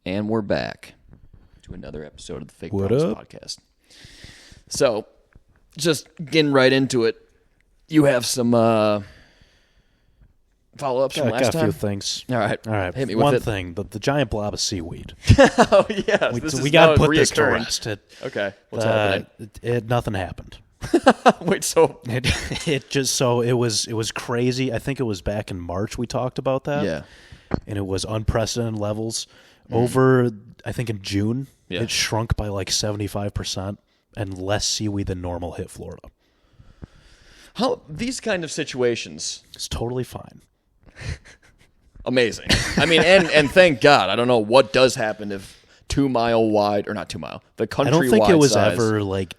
And we're back to another episode of the Fake What Promise up? Podcast. So, just getting right into it, you have some follow-ups from last got time? a few things. All right. Hit me One with it. thing, the giant blob of seaweed. Oh, yes. We got to put this to rest. Okay. What's happening? Nothing happened. Wait, so... It was crazy. I think it was back in March we talked about that. Yeah. And it was unprecedented levels. Over, I think in June, Yeah. it shrunk by like 75%, and less seaweed than normal hit Florida. How these kind of situations... It's totally fine. Amazing. I mean, and thank God. I don't know what does happen if 2 mile wide, or not 2 mile, the countrywide I don't think it was size. ever like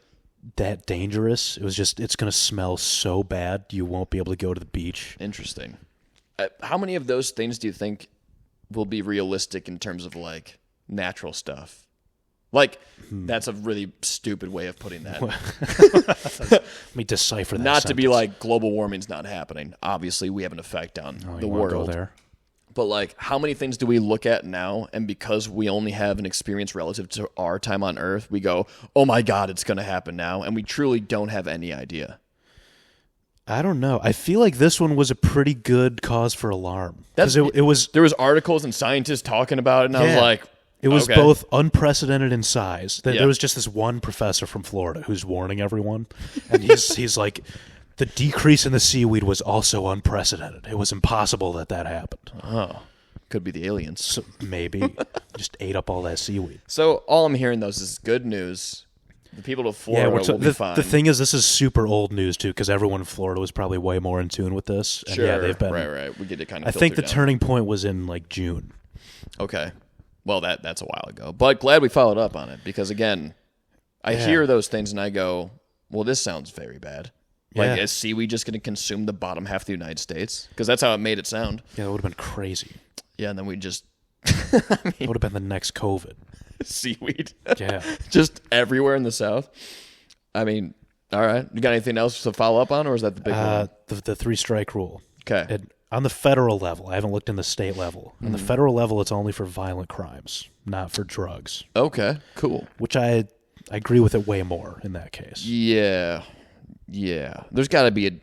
that dangerous. It was just, it's going to smell so bad you won't be able to go to the beach. Interesting. How many of those things do you think will be realistic in terms of like natural stuff? Like, that's a really stupid way of putting that. Let me decipher that. Not to be sentence. like global warming's not happening. Obviously, we have an effect on the You wanna go world. there? But like, how many things do we look at now, and because we only have an experience relative to our time on Earth, we go, "Oh my God, it's going to happen now," and we truly don't have any idea. I don't know. I feel like this one was a pretty good cause for alarm. That's It was There was articles and scientists talking about it, and I was Yeah. like, it was okay. both unprecedented in size. Yeah. There was just this one professor from Florida who's warning everyone, and he's like, the decrease in the seaweed was also unprecedented. It was impossible that happened. Oh, could be the aliens. So maybe just ate up all that seaweed. So all I'm hearing, though, is good news. The people of Florida will be fine. The thing is, this is super old news too, because everyone in Florida was probably way more in tune with this. And Sure, yeah, they've been right. We get it kind of. I think the filtered down. turning point was in like June. Okay, well that's a while ago, but glad we followed up on it because again, I hear those things and I go, well, this sounds very bad. Like, Yeah. is seaweed just going to consume the bottom half of the United States? Because that's how it made it sound. Yeah, that would have been crazy. Yeah, and then we just It would have been the next COVID. seaweed. Yeah. Just everywhere in the South. I mean, all right. You got anything else to follow up on, or is that the big one? The 3-strike rule. Okay. On the federal level, I haven't looked in the state level. On Mm-hmm. the federal level, it's only for violent crimes, not for drugs, Okay, cool. which I agree with it way more in that case. Yeah. There's got to be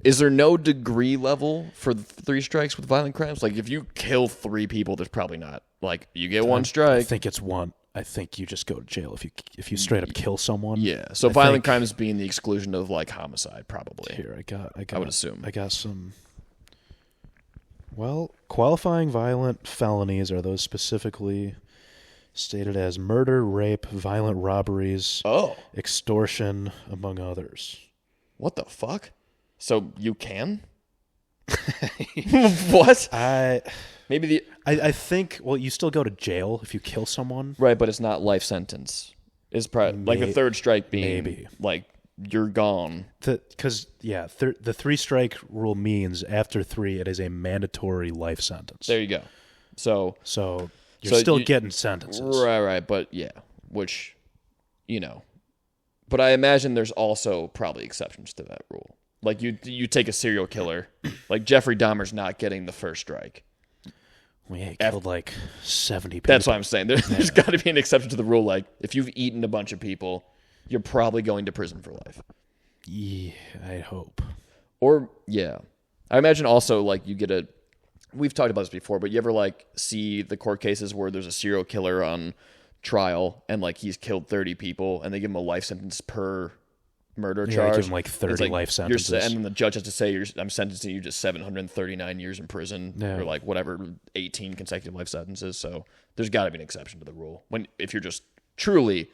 is there no degree level for the 3 strikes with violent crimes? Like, if you kill 3 people, there's probably not. Like, you get one I strike. think it's one. I think you just go to jail if you straight up kill someone. Yeah. So violent crimes being the exclusion of, like, homicide, probably. Here, I would assume. I got some. Well, qualifying violent felonies are those specifically stated as murder, rape, violent robberies, Oh. extortion, among others. What the fuck? So you can? What? Maybe I think, well, you still go to jail if you kill someone. Right, but it's not life sentence. It's probably like the 3rd strike being maybe. like you're gone. Because, the 3-strike rule means after 3, it is a mandatory life sentence. There you go. So you're still getting sentences. Right, but yeah, which, but I imagine there's also probably exceptions to that rule. Like you take a serial killer, like Jeffrey Dahmer's not getting the 1st strike. Well, yeah, he killed like 70 people. That's what I'm saying. There's got to be an exception to the rule. Like, if you've eaten a bunch of people, you're probably going to prison for life. Yeah, I hope. Or, yeah. I imagine also, like, you get we've talked about this before, but you ever, like, see the court cases where there's a serial killer on trial and, like, he's killed 30 people and they give him a life sentence per murder Yeah, charge? they give him like 30 life sentences. And then the judge has to say, I'm sentencing you to 739 years in prison Yeah. or, like, whatever, 18 consecutive life sentences. So there's got to be an exception to the rule. If you're just truly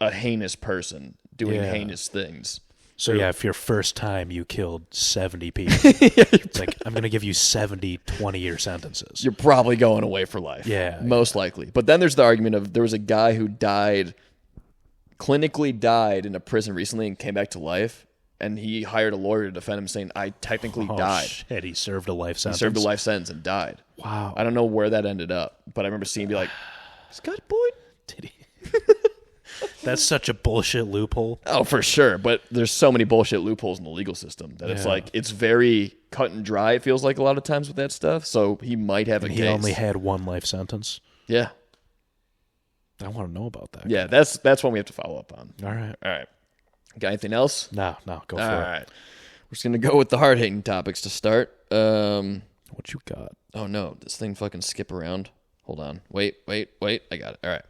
a heinous person doing heinous things. So, yeah, if your first time you killed 70 people, it's like, I'm going to give you 70 20-year sentences. You're probably going away for life. Yeah. Most likely. But then there's the argument of there was a guy who clinically died in a prison recently and came back to life, and he hired a lawyer to defend him saying, I technically died. Shit, he served a life sentence. He served a life sentence and died. Wow. I don't know where that ended up, but I remember seeing him be like, Scott Boyd? Did he? That's such a bullshit loophole. Oh, for sure. But there's so many bullshit loopholes in the legal system that it's like, it's very cut and dry, it feels like a lot of times with that stuff. So he might have a case. He only had one life sentence. Yeah. I want to know about that. Yeah, that's one we have to follow up on. All right. Got anything else? No, go for it. All right. We're just going to go with the hard-hitting topics to start. What you got? Oh, no. This thing fucking skip around. Hold on. Wait. I got it.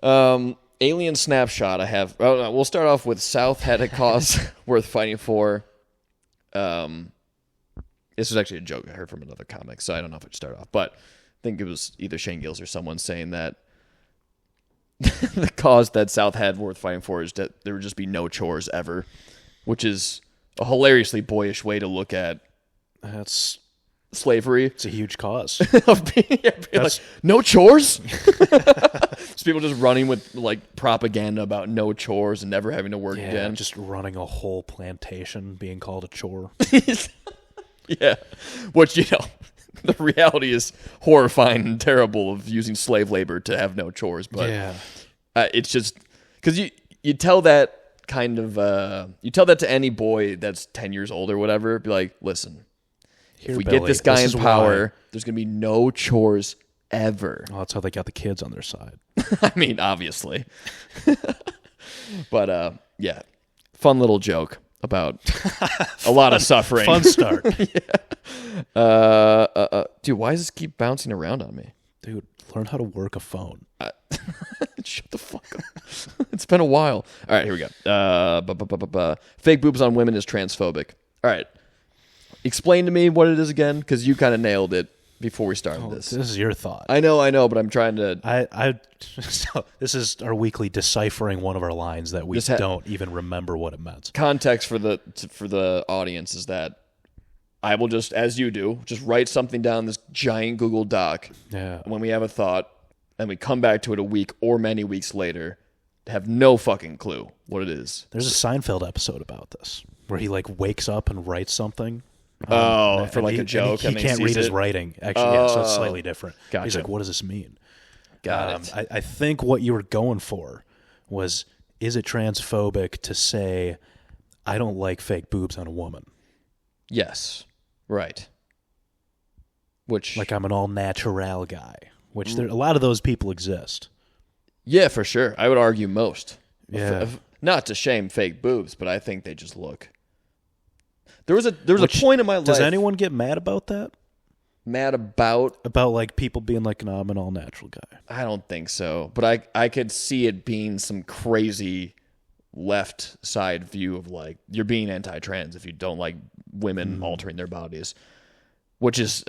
All right. Alien snapshot I have. Oh, no, we'll start off with South had a cause worth fighting for. This was actually a joke I heard from another comic, so I don't know if it started off. But I think it was either Shane Gills or someone saying that the cause that South had worth fighting for is that there would just be no chores ever, which is a hilariously boyish way to look at That's slavery. It's a huge cause. being like, no chores? So people just running with like propaganda about no chores and never having to work again. Just running a whole plantation being called a chore. Yeah. Which, the reality is horrifying and terrible of using slave labor to have no chores. But it's just because you tell that you tell that to any boy that's 10 years old or whatever, be like, listen, if we get this guy in power, there's going to be no chores ever. Well, that's how they got the kids on their side. I mean, obviously. But, yeah, fun little joke about a lot of suffering. Fun start. Dude, why does this keep bouncing around on me? Dude, learn how to work a phone. Shut the fuck up. It's been a while. All right, here we go. Fake boobs on women is transphobic. All right. Explain to me what it is again, because you kind of nailed it before we started this. This is your thought. I know, but I'm trying to... So this is our weekly deciphering one of our lines that we don't even remember what it meant. Context for the audience is that I will just, as you do, just write something down this giant Google Doc. Yeah. When we have a thought, and we come back to it a week or many weeks later, have no fucking clue what it is. There's a Seinfeld episode about this where he like wakes up and writes something. For like a joke. He can't read his writing. Actually, so it's slightly different. Gotcha. He's like, what does this mean? Got it. I think what you were going for was, is it transphobic to say, I don't like fake boobs on a woman? Yes. Right. Which... Like I'm an all-natural guy. Which a lot of those people exist. Yeah, for sure. I would argue most. Yeah. Not to shame fake boobs, but I think they just look... There was a point in my life... Does anyone get mad about that? Mad about... About, like, people being like, no, I'm an all-natural guy. I don't think so. But I could see it being some crazy left side view of, like, you're being anti-trans if you don't like women altering their bodies. Which is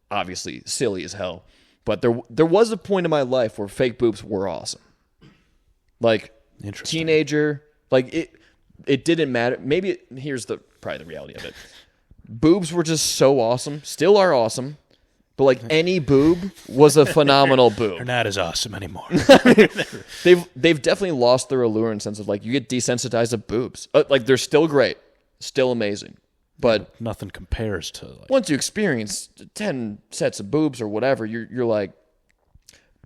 obviously silly as hell. But there was a point in my life where fake boobs were awesome. Like, teenager... Like, it didn't matter. Maybe here's probably the reality of it. Boobs were just so awesome. Still are awesome. But like any boob was a phenomenal boob. They're not as awesome anymore. They've definitely lost their allure in the sense of like you get desensitized to boobs. Like they're still great. Still amazing. But nothing compares to like, once you experience 10 sets of boobs or whatever, you're like,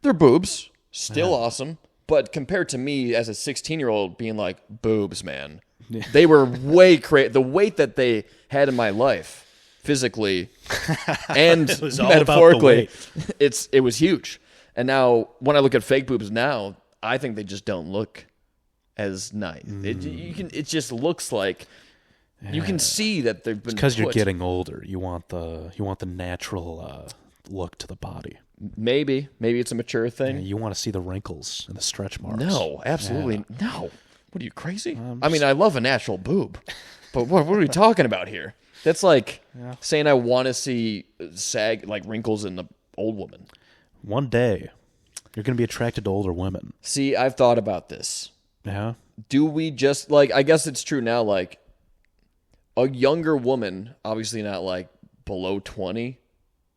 they're boobs. Still awesome. But compared to me as a 16-year-old being like, boobs, man. They were way crazy. The weight that they had in my life, physically and metaphorically, it was huge. And now, when I look at fake boobs now, I think they just don't look as nice. It just looks like you can see that they've been. Because you're getting older. You want the natural look to the body. Maybe it's a mature thing. Yeah, you want to see the wrinkles and the stretch marks. No, absolutely no. What are you, crazy? I mean, I love a natural boob, but what are we talking about here? That's like saying I want to see sag, like wrinkles in an old woman. One day, you're going to be attracted to older women. See, I've thought about this. Yeah? Do we just, like, I guess it's true now, like, a younger woman, obviously not, like, below 20,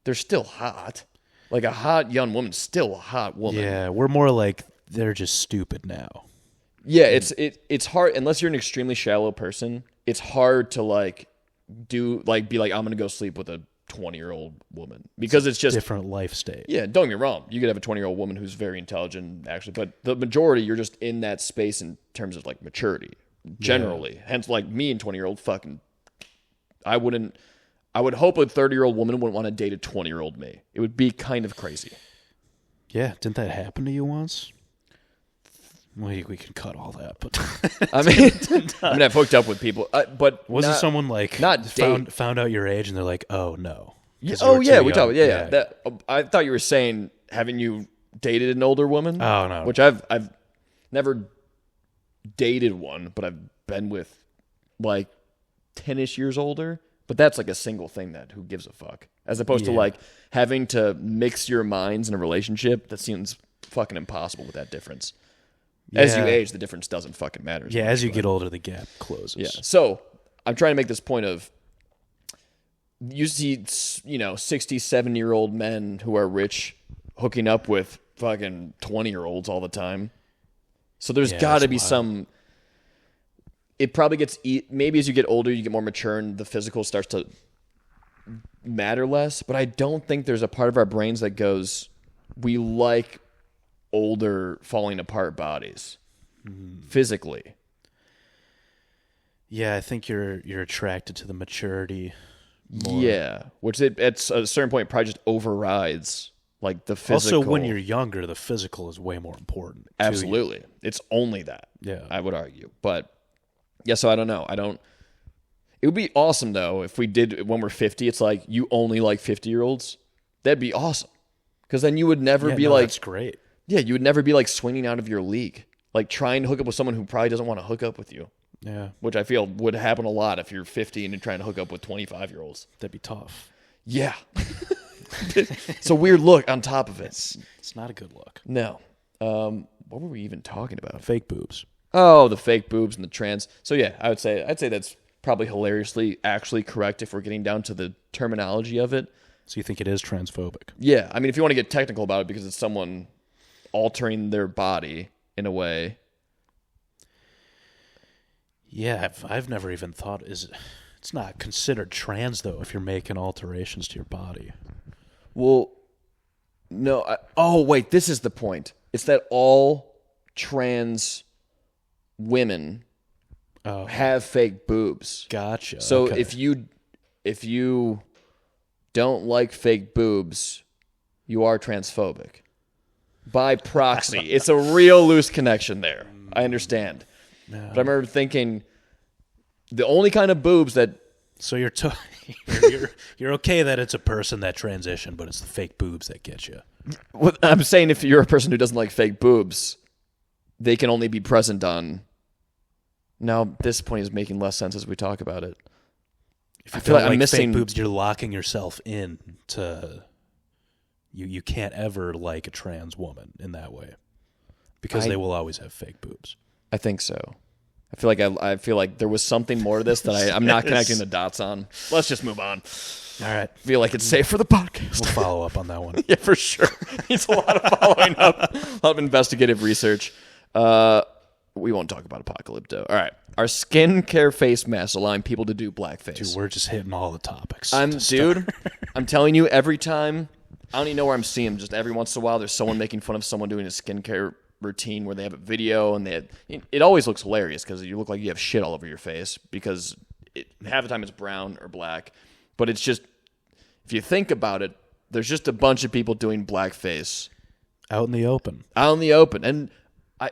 they're still hot. Like, a hot young woman's still a hot woman. Yeah, we're more like, they're just stupid now. Yeah, it's hard, unless you're an extremely shallow person, it's hard to, like, be like, I'm going to go sleep with a 20-year-old woman. Because it's just... different life stage. Yeah, don't get me wrong. You could have a 20-year-old woman who's very intelligent, actually. But the majority, you're just in that space in terms of, like, maturity, generally. Yeah. Hence, like, me and 20-year-old fucking... I would hope a 30-year-old woman wouldn't want to date a 20-year-old me. It would be kind of crazy. Yeah, didn't that happen to you once? We can cut all that, but I've hooked up with people, but wasn't someone like not found out your age and they're like, oh no. We talked. Yeah. That, I thought you were saying, haven't you dated an older woman? Oh no, which I've never dated one, but I've been with like 10-ish years older. But that's like a single thing that who gives a fuck, as opposed to like having to mix your minds in a relationship. That seems fucking impossible with that difference. Yeah. As you age, the difference doesn't fucking matter. Yeah, as you get older, the gap closes. Yeah. So I'm trying to make this point of, you see, 60, 70-year-old men who are rich hooking up with fucking 20-year-olds all the time. So there's got to be some. It probably gets maybe as you get older, you get more mature, and the physical starts to matter less. But I don't think there's a part of our brains that goes, we like older, falling apart bodies physically. Yeah, I think you're attracted to the maturity more. Yeah, which at a certain point probably just overrides like the physical. Also, when you're younger, the physical is way more important. Absolutely. It's only that. Yeah, I would argue. But yeah, so I don't know. It would be awesome though if we did, when we're 50, it's like you only like 50-year-olds. That'd be awesome. Because then you would never be like, that's great. Yeah, you would never be like swinging out of your league, like trying to hook up with someone who probably doesn't want to hook up with you. Yeah, which I feel would happen a lot if you're 50 and you're trying to hook up with 25-year-olds. That'd be tough. Yeah. It's a weird look on top of it. It's not a good look. No. What were we even talking about? Fake boobs. Oh, the fake boobs and the trans. So yeah, I'd say that's probably hilariously actually correct if we're getting down to the terminology of it. So you think it is transphobic? Yeah. I mean, if you want to get technical about it, because it's someone altering their body in a way. Yeah, I've never even thought, it's not considered trans though if you're making alterations to your body. Well, no. Wait, this is the point. It's that all trans women have fake boobs. Gotcha. So okay. if you don't like fake boobs, you are transphobic. By proxy. It's a real loose connection there. I understand. No. But I remember thinking the only kind of boobs that... So you're okay that it's a person that transitioned, but it's the fake boobs that get you. Well, I'm saying if you're a person who doesn't like fake boobs, they can only be present on... Now, this point is making less sense as we talk about it. If you feel like I'm missing fake boobs, you're locking yourself in to... You can't ever like a trans woman in that way because they will always have fake boobs. I think so. I feel like there was something more to this that I'm not connecting the dots on. Let's just move on. All right. I feel like it's safe for the podcast. We'll follow up on that one. Yeah, for sure. Needs a lot of following up, a lot of investigative research. We won't talk about Apocalypto. All right. Are skincare face masks allowing people to do blackface? Dude, we're just hitting all the topics. I'm telling you, every time, I don't even know where I'm seeing them. Just every once in a while, there's someone making fun of someone doing a skincare routine where they have a video and it always looks hilarious because you look like you have shit all over your face because half the time it's brown or black. But it's just, if you think about it, there's just a bunch of people doing blackface. Out in the open. And I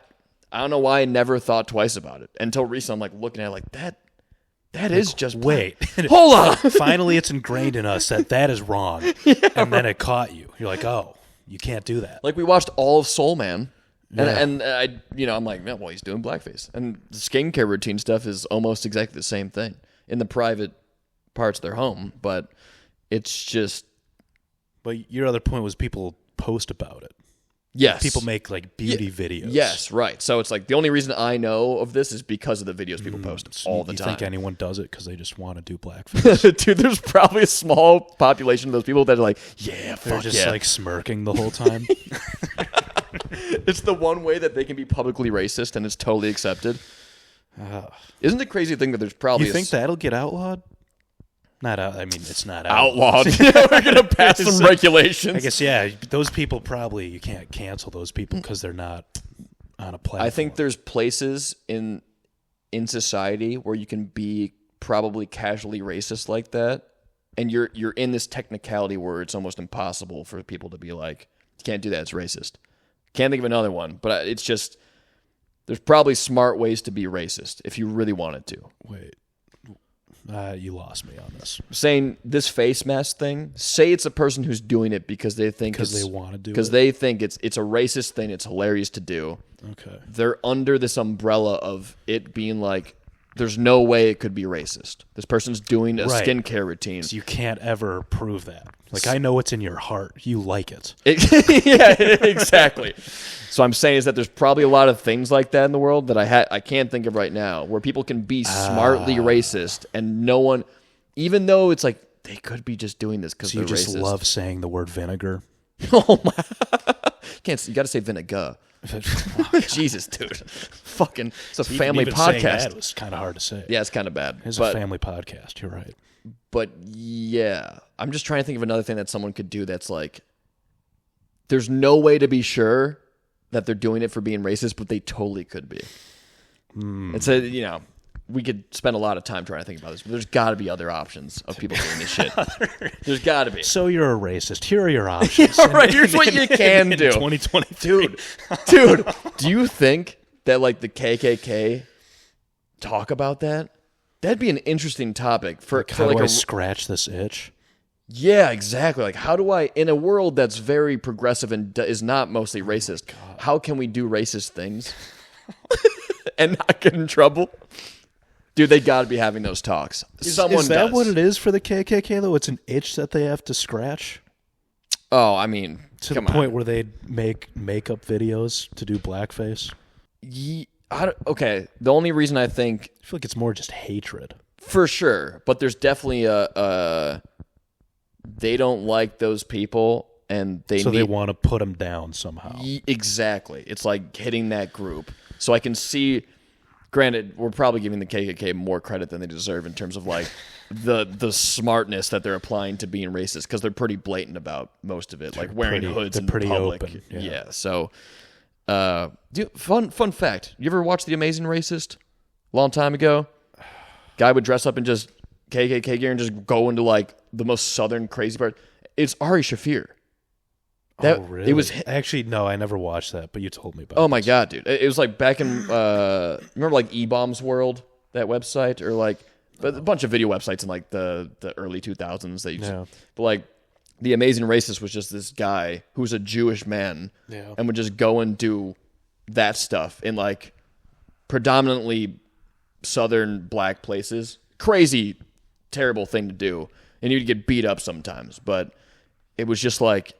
don't know why I never thought twice about it until recently. I'm like looking at it like that is just wait. Hold on. Finally, it's ingrained in us that is wrong, and then it caught you. You're like, oh, you can't do that. Like we watched all of Soul Man, and I, I'm like, well, he's doing blackface, and the skincare routine stuff is almost exactly the same thing in the private parts of their home, but it's just. But your other point was people post about it. Yes. People make like beauty videos. Yes, right. So it's like the only reason I know of this is because of the videos people post all the time. You think anyone does it because they just want to do blackface? Dude, there's probably a small population of those people that are like, yeah, they're just like smirking the whole time. It's the one way that they can be publicly racist and it's totally accepted. Isn't it crazy to think that there's probably... You think that'll get outlawed? Not out. I mean, it's not outlawed. We're gonna pass some regulations. I guess, yeah. Those people probably you can't cancel those people because they're not on a platform. I think there's places in society where you can be probably casually racist like that, and you're in this technicality where it's almost impossible for people to be like, You can't do that. It's racist. Can't think of another one, but it's just, there's probably smart ways to be racist if you really wanted to. Wait. You lost me on this. Saying this face mask thing, say it's a person who's doing it because they think they want to do it. Because they think it's a racist thing, it's hilarious to do. Okay. They're under this umbrella of it being like, there's no way it could be racist. This person's doing a skincare routine. So you can't ever prove that. Like, I know what's in your heart. You like it. Yeah, exactly. So I'm saying is that there's probably a lot of things like that in the world that I can't think of right now, where people can be smartly racist and no one, even though it's like they could be just doing this because they're racist. So you just love saying the word vinegar? Oh my! You got to say vinegar. Oh, Jesus, dude. Fucking, it's a family even podcast. Saying that was kind of hard to say. Yeah, it's kind of bad. It's a family podcast. You're right. But yeah, I'm just trying to think of another thing that someone could do that's like, there's no way to be sure that they're doing it for being racist, but they totally could be. It's a, we could spend a lot of time trying to think about this, but there's got to be other options of people doing this shit. There's got to be. So you're a racist. Here are your options. Yeah, right. Here's what you can do. 2023. Dude, do you think that like the KKK talk about that? That'd be an interesting topic for how do I scratch this itch? Yeah, exactly. Like, how do I, in a world that's very progressive and is not mostly racist, how can we do racist things and not get in trouble? Dude, they got to be having those talks. Is that what it is for the KKK, though? It's an itch that they have to scratch? Oh, I mean, to the point where they make makeup videos to do blackface? Okay, the only reason I feel like it's more just hatred. For sure, but there's definitely they don't like those people, and they want to put them down somehow. Exactly. It's like hitting that group. So I can see, granted, we're probably giving the KKK more credit than they deserve in terms of like the smartness that they're applying to being racist, because they're pretty blatant about most of it, like wearing hoods in public. Open. Yeah. So, fun fact: you ever watch The Amazing Racist? A long time ago, guy would dress up in just KKK gear and just go into like the most southern crazy part. It's Ari Shaffir. Oh, really? It was actually no, I never watched that, but you told me about it. Oh my god, dude! It was like back in remember like eBombs World, that website, or like a bunch of video websites in like the early 2000s that you but like The Amazing Racist was just this guy who was a Jewish man and would just go and do that stuff in like predominantly southern black places. Crazy, terrible thing to do, and you'd get beat up sometimes, but it was just like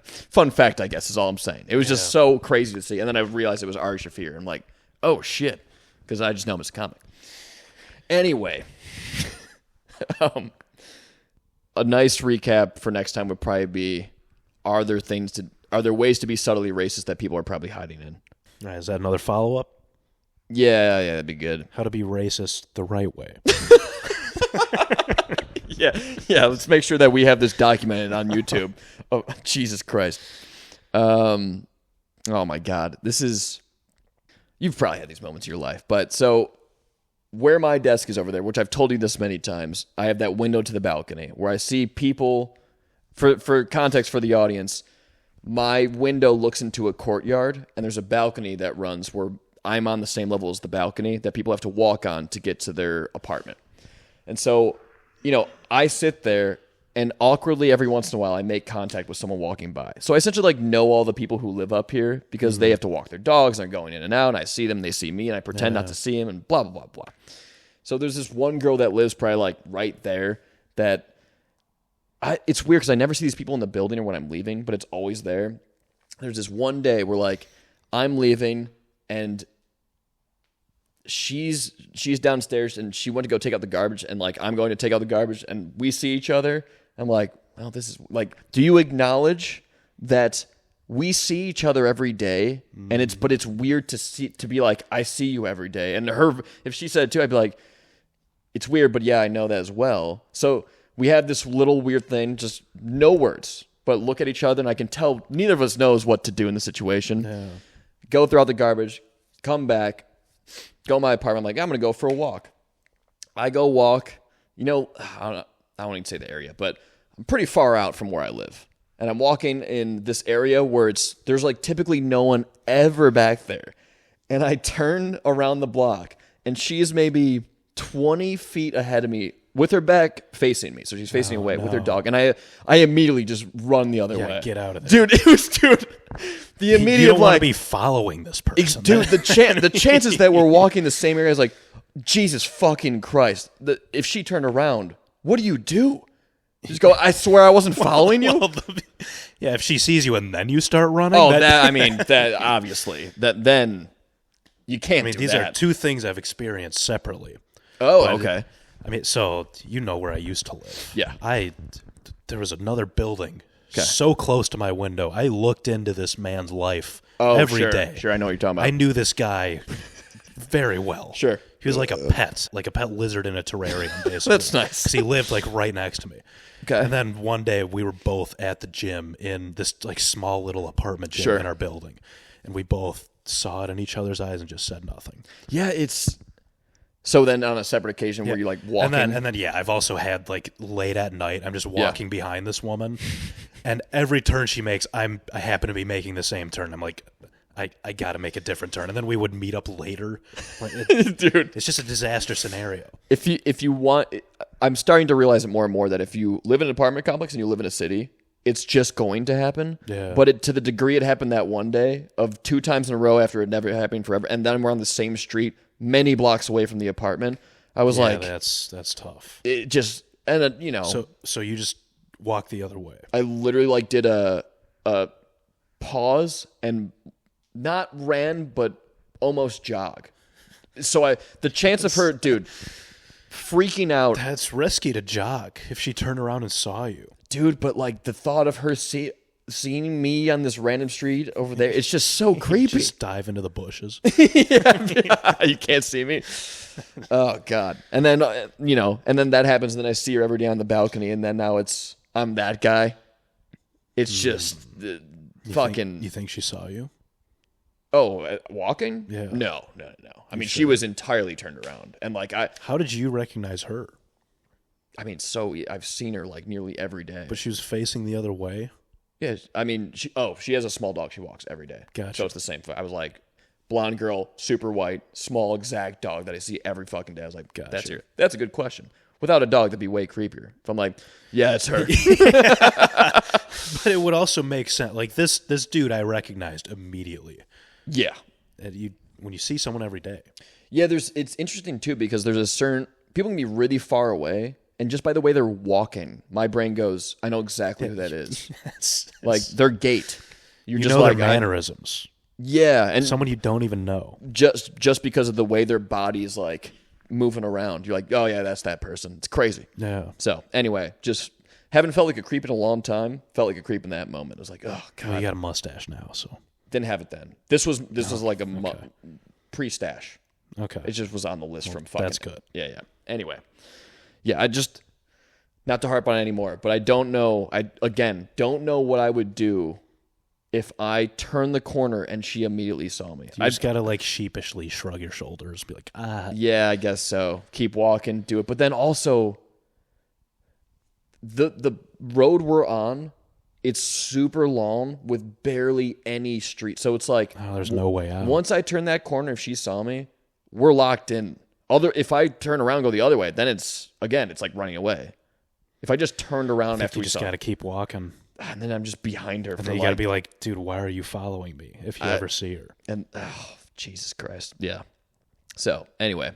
fun fact, I guess, is all I'm saying. It was just so crazy to see, and then I realized it was Ari Shaffir. I'm like, oh shit, because I just know him as a comic. Anyway, a nice recap for next time would probably be: are there ways to be subtly racist that people are probably hiding in? All right, is that another follow up? Yeah, that'd be good. How to be racist the right way. Yeah. Let's make sure that we have this documented on YouTube. Oh, Jesus Christ. Oh my God. You've probably had these moments in your life, but so where my desk is over there, which I've told you this many times, I have that window to the balcony where I see people. For context for the audience, my window looks into a courtyard, and there's a balcony that runs where I'm on the same level as the balcony that people have to walk on to get to their apartment. And so, I sit there, and awkwardly every once in a while I make contact with someone walking by. So I essentially like know all the people who live up here because they have to walk their dogs, and they're going in and out, and I see them, they see me, and I pretend not to see them, and blah, blah, blah, blah. So there's this one girl that lives probably like right there that it's weird because I never see these people in the building or when I'm leaving, but it's always there. There's this one day where like I'm leaving, and she's downstairs, and she went to go take out the garbage, and like I'm going to take out the garbage, and we see each other. I'm like, well, this is like, do you acknowledge that we see each other every day? And it's weird to be like, I see you every day. And if she said it too, I'd be like, it's weird, but yeah, I know that as well. So we have this little weird thing, just no words, but look at each other, and I can tell neither of us knows what to do in the situation. Yeah. Go throw out the garbage, come back, go to my apartment. I'm like, I'm going to go for a walk. I go walk, I don't even say the area, but I'm pretty far out from where I live. and I'm walking in this area where there's like typically no one ever back there. And I turn around the block, and she is maybe 20 feet ahead of me with her back facing me. So she's facing away with her dog. And I immediately just run the other way. Get out of there. Dude, the immediate you don't want like, to be following this person. Dude, the chances that we're walking the same area is like, Jesus fucking Christ. If she turned around, what do? You just go, I swear I wasn't following you? Yeah, if she sees you and then you start running. Oh, that obviously. Then you can't do that. These are two things I've experienced separately. Oh, okay. So you know where I used to live. Yeah. There was another building so close to my window. I looked into this man's life every day. Sure, I know what you're talking about. I knew this guy very well. Sure. He was like a pet lizard in a terrarium, basically. That's nice. Because he lived like right next to me. Okay. And then one day we were both at the gym in this like small little apartment gym in our building. And we both saw it in each other's eyes and just said nothing. Yeah, so then on a separate occasion where you like walking. And then I've also had like late at night, I'm just walking behind this woman. And every turn she makes, I happen to be making the same turn. I'm like, I got to make a different turn. And then we would meet up later. Dude. It's just a disaster scenario. If you want, I'm starting to realize it more and more that if you live in an apartment complex and you live in a city, it's just going to happen. Yeah. But to the degree it happened that one day of 2 times in a row after it never happened forever, and then we're on the same street, many blocks away from the apartment, I was like, that's tough. It just, and you know. So you just walk the other way. I literally like did a pause and not ran, but almost jog. So the chance of her, dude, freaking out. That's risky to jog if she turned around and saw you. Dude, but like the thought of her seeing me on this random street over there, it's just so creepy. Just dive into the bushes. You can't see me. Oh, God. And then, and then that happens, and then I see her every day on the balcony, and then now I'm that guy. It's just fucking... You think she saw you? Oh, walking? Yeah. No. I mean, she was entirely turned around. And like How did you recognize her? I mean, I've seen her like nearly every day. But she was facing the other way? Yeah, I mean, she has a small dog she walks every day. Gotcha. So it's the same. I was like, blonde girl, super white, small exact dog that I see every fucking day. I was like, gotcha. That's a good question. Without a dog, that'd be way creepier. If I'm like, yeah, it's her. But it would also make sense. Like this dude I recognized immediately. Yeah. When you see someone every day. Yeah, it's interesting too because there's a certain people can be really far away, and just by the way they're walking, my brain goes, I know exactly who that is. Like their gait. You just know like their mannerisms. Yeah, and someone you don't even know. Just because of the way their body's like moving around, you're like, oh yeah, that's that person. It's crazy. Yeah. So anyway, just haven't felt like a creep in a long time. Felt like a creep in that moment. It was like, oh God. Well, you got a mustache now, so. Didn't have it then. This was like a pre-stash. Okay. It just was on the list from fucking. That's good. Yeah. Anyway. Yeah, I just, not to harp on it anymore, but I don't know. I, again, don't know what I would do if I turned the corner and she immediately saw me. You just got to like sheepishly shrug your shoulders, be like, ah. Yeah, I guess so. Keep walking, do it. But then also, the road we're on, it's super long with barely any street. So it's like, oh, there's no way out. Once I turn that corner, if she saw me, we're locked in. If I turn around and go the other way, then it's like running away. If I just turned around after we saw, you just got to keep walking. And then I'm just behind her. And then you got to be like, dude, why are you following me if you ever see her? And, Jesus Christ. Yeah. So, anyway.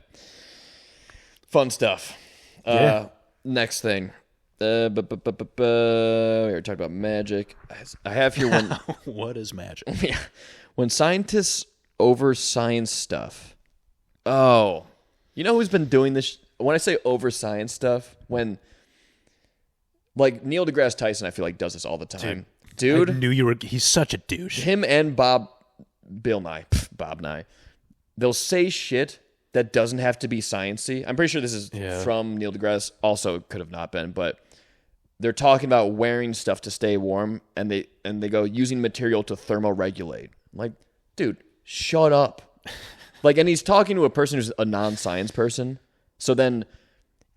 Fun stuff. Yeah. Next thing. We were talking about magic. I have here when... What is magic? Yeah. When scientists over-science stuff. Oh. You know who's been doing this? When I say over-science stuff, when... Like, Neil deGrasse Tyson, I feel like, does this all the time. Dude. I knew you were... He's such a douche. Him and Bob Nye. They'll say shit that doesn't have to be sciencey. I'm pretty sure this is from Neil deGrasse. Also, could have not been, but they're talking about wearing stuff to stay warm, and they go using material to thermoregulate. I'm like, dude, shut up. Like, and he's talking to a person who's a non-science person. So then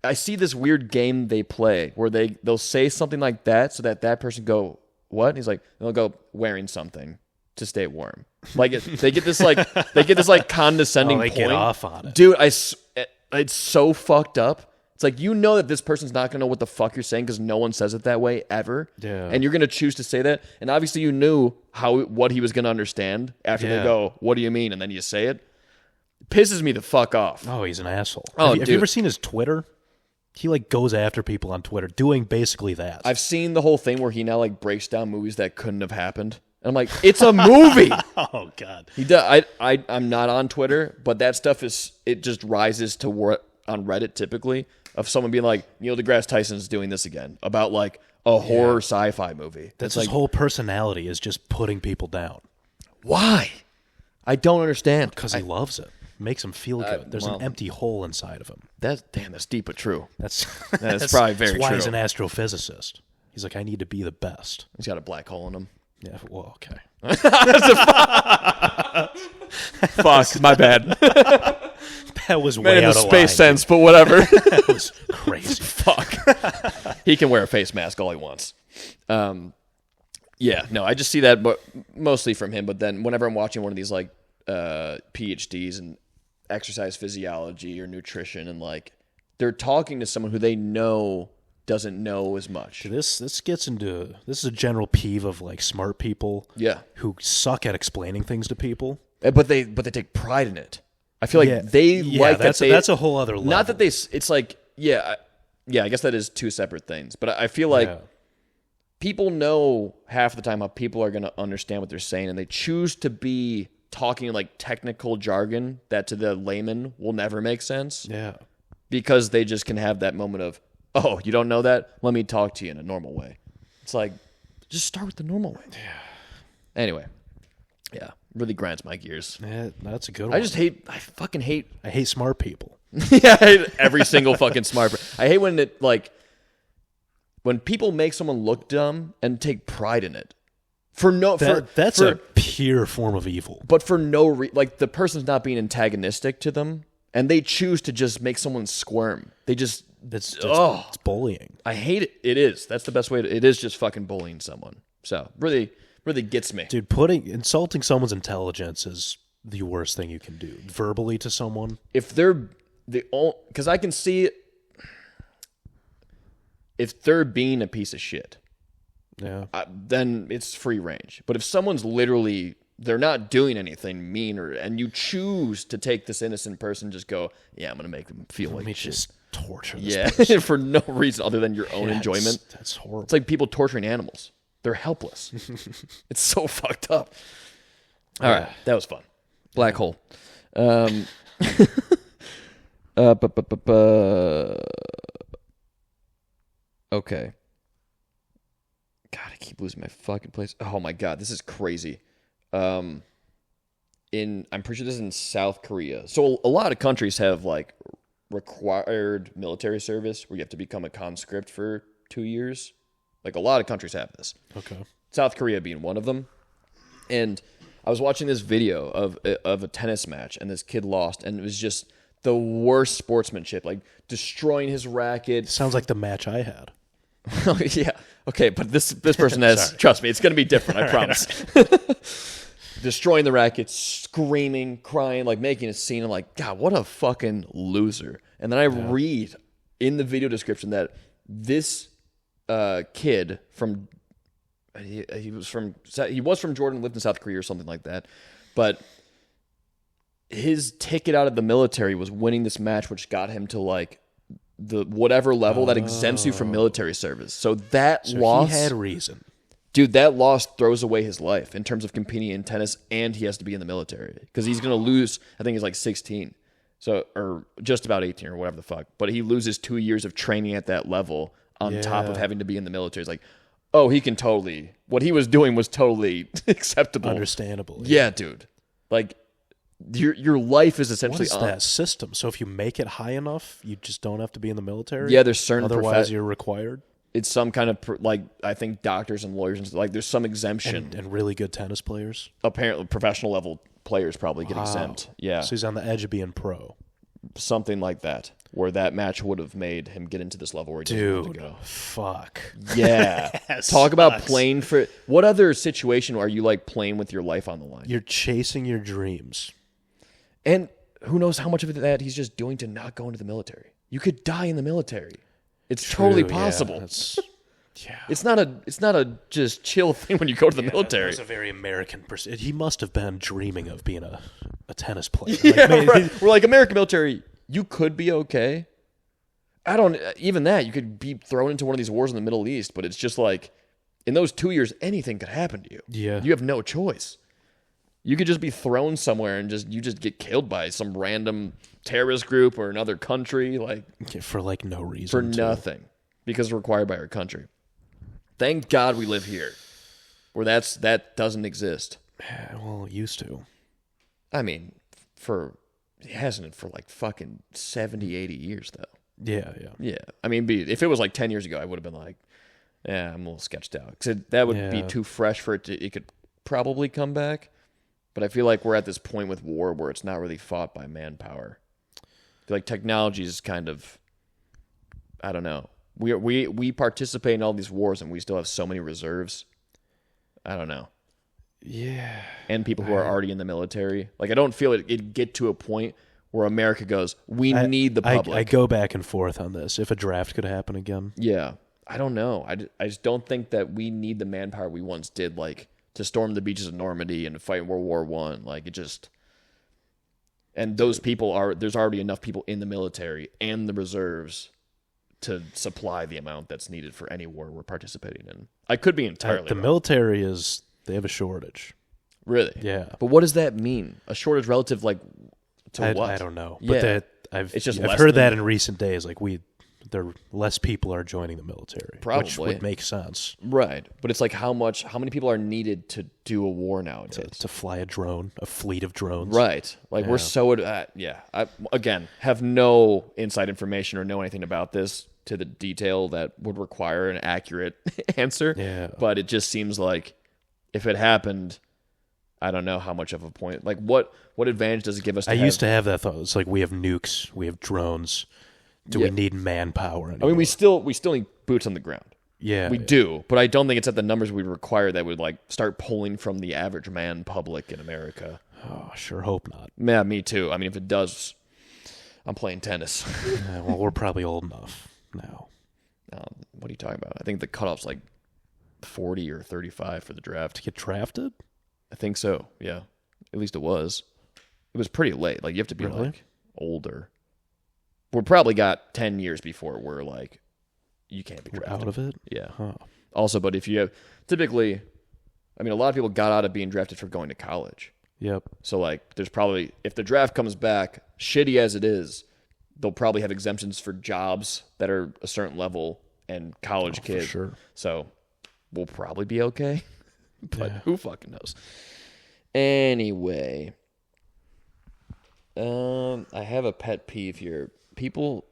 I see this weird game they play where they'll say something like that so that person go, what? And he's like, they'll go wearing something to stay warm. Like they get this like condescending they point. get off on it. Dude, it's so fucked up. It's like, you know that this person's not going to know what the fuck you're saying because no one says it that way ever. Yeah. And you're going to choose to say that. And obviously you knew what he was going to understand after they go, what do you mean? And then you say it. It pisses me the fuck off. Oh, he's an asshole. Oh, have you ever seen his Twitter? He like goes after people on Twitter doing basically that. I've seen the whole thing where he now like breaks down movies that couldn't have happened. And I'm like, it's a movie. Oh, God. He does. I'm not on Twitter, but that stuff it just rises to what on Reddit typically of someone being like, Neil deGrasse Tyson's doing this again about like a horror sci-fi movie. That's his like, whole personality is just putting people down. Why? I don't understand. Because he loves it. Makes him feel good. There's an empty hole inside of him. That's deep but true. That's probably very that's why true. he's an astrophysicist. He's like, I need to be the best. He's got a black hole in him. Yeah, well, okay. Fuck, my bad. That was Man way in out the of space line. sense, but whatever. That was crazy. Fuck. He can wear a face mask all he wants. Yeah, no, I just see that, but mostly from him. But then whenever I'm watching one of these like PhDs in exercise physiology or nutrition, and like they're talking to someone who they know doesn't know as much. This gets into this is a general peeve of like smart people. Yeah, who suck at explaining things to people. But they take pride in it. I feel like that's a whole other level. Not that it's like I guess that is two separate things. But I feel like people know half the time how people are going to understand what they're saying, and they choose to be talking like technical jargon that to the layman will never make sense. Yeah, because they just can have that moment of, oh, you don't know that? Let me talk to you in a normal way. It's like, just start with the normal way. Yeah. Anyway, yeah, really grinds my gears. Yeah, that's a good one. I fucking hate. I hate smart people. Yeah, I hate every single fucking smart. I hate when when people make someone look dumb and take pride in it. That's a pure form of evil. But for no reason, like the person's not being antagonistic to them, and they choose to just make someone squirm. They just it's bullying. I hate it. It is. That's the best way. It is just fucking bullying someone. So really gets me, dude. Insulting someone's intelligence is the worst thing you can do verbally to someone. If they're because I can see it. If they're being a piece of shit, then it's free range. But if someone's literally, they're not doing anything mean, and you choose to take this innocent person, just go, yeah, I'm gonna make them feel like shit. Just torture this person. For no reason other than your own enjoyment. That's horrible. It's like people torturing animals. They're helpless. It's so fucked up. All right, that was fun. Black hole. Okay. God, I keep losing my fucking place. Oh my god, this is crazy. I'm pretty sure this is in South Korea. So a lot of countries have like required military service where you have to become a conscript for 2 years. Like a lot of countries have this. Okay. South Korea being one of them. And I was watching this video of a tennis match, and this kid lost, and it was just the worst sportsmanship, like destroying his racket. Sounds like the match I had. Yeah. Okay, but this person has, trust me, it's going to be different, I promise. Destroying the racket, screaming, crying, like making a scene. I'm like, God, what a fucking loser. And then I read in the video description that this kid from he was from Jordan, lived in South Korea or something like that, but his ticket out of the military was winning this match, which got him to like the whatever level that exempts you from military service. So loss, he had reason. Dude, that loss throws away his life in terms of competing in tennis, and he has to be in the military because he's going to lose. I think he's like 16, or just about 18 or whatever the fuck. But he loses 2 years of training at that level on top of having to be in the military. It's like, oh, he can totally. What he was doing was totally acceptable, understandable. Yeah, dude. Like your life is essentially what is that system? So if you make it high enough, you just don't have to be in the military. Yeah, there's certain. Otherwise, you're required. It's some kind of like I think doctors and lawyers and like there's some exemption and really good tennis players. Apparently, professional level players probably get exempt. Yeah, so he's on the edge of being pro, something like that. where that match would have made him get into this level where he didn't want to go. Fuck. Yeah. Talk about playing for... What other situation are you like playing with your life on the line? You're chasing your dreams. And who knows how much of that he's just doing to not go into the military. You could die in the military. It's totally possible. Yeah. It's not a just chill thing when you go to the military. That's a very American person. He must have been dreaming of being a tennis player. Yeah, right. We're like, American military, you could be okay. Even that, you could be thrown into one of these wars in the Middle East, but it's just like, in those 2 years, anything could happen to you. Yeah. You have no choice. You could just be thrown somewhere and you just get killed by some random terrorist group or another country. For no reason. For nothing. Because it's required by our country. Thank God we live here, where that doesn't exist. Well, it used to. I mean, it hasn't for fucking 70, 80 years, though. Yeah. Yeah. I mean, if it was 10 years ago, I would have been like, yeah, I'm a little sketched out. Because that would be too fresh for it could probably come back. But I feel like we're at this point with war where it's not really fought by manpower. I feel like technology is kind of, I don't know. We participate in all these wars and we still have so many reserves. I don't know. Yeah. And people who are already in the military. I don't feel it'd get to a point where America goes, we need the public. I go back and forth on this. If a draft could happen again. Yeah. I don't know. I just don't think that we need the manpower we once did, to storm the beaches of Normandy and to fight World War I. And those people there's already enough people in the military and the reserves to supply the amount that's needed for any war we're participating in. I could be entirely The wrong. military they have a shortage. Really? Yeah. But what does that mean? A shortage relative, to what? I don't know. Yeah. But It's just I've less heard than- that in recent days. Less people are joining the military. Probably. Which would make sense. Right. But it's how many people are needed to do a war nowadays? To fly a drone, a fleet of drones. Right. We're so... I, again, have no inside information or know anything about this to the detail that would require an accurate answer. Yeah. But it just seems like if it happened, I don't know how much of a point... what advantage does it give us to used to have that thought. It's we have nukes, we have drones. Do we need manpower anymore? I mean, we still need boots on the ground. Yeah. We do, but I don't think it's at the numbers we require that would start pulling from the average man public in America. Oh, sure hope not. Yeah, me too. I mean, if it does, I'm playing tennis. Well, we're probably old enough now. What are you talking about? I think the cutoff's 40 or 35 for the draft. To get drafted? I think so, yeah. At least it was. It was pretty late. You have to be, Really? older. We probably got 10 years before we're you can't be We're drafted. out of it? Yeah. Huh. Also, but if you have... Typically, I mean, a lot of people got out of being drafted for going to college. Yep. So, there's probably... If the draft comes back, shitty as it is, they'll probably have exemptions for jobs that are a certain level and college kids. For sure. So, we'll probably be okay. But who fucking knows? Anyway... I have a pet peeve here. People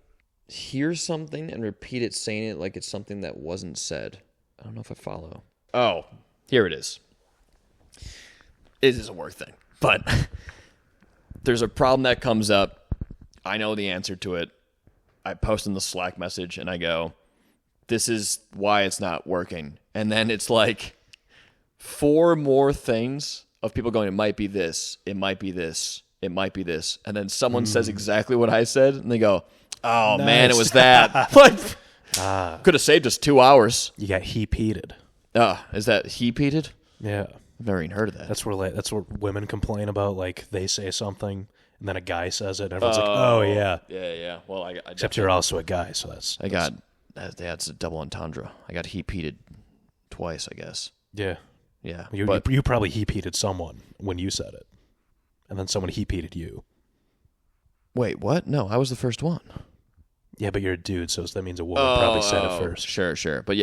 hear something and repeat it, saying it like it's something that wasn't said. I don't know if I follow. Oh, here it is. It is a work thing, but there's a problem that comes up. I know the answer to it. I post in the Slack message and I go, this is why it's not working. And then it's 4 more things of people going, it might be this, it might be this, it might be this. And then someone says exactly what I said, and they go, oh, man, it was that. Could have saved us 2 hours. You got hepeated. Is that hepeated? Yeah. I've never even heard of that. That's where women complain about, they say something, and then a guy says it, and everyone's oh, yeah. Yeah. Well, I Except you're also a guy, so that's it's a double entendre. I got hepeated twice, I guess. Yeah. Yeah. You probably hepeated someone when you said it. And then someone hepeated you. Wait, what? No, I was the first one. Yeah, but you're a dude, so that means a woman probably said it first. Sure. But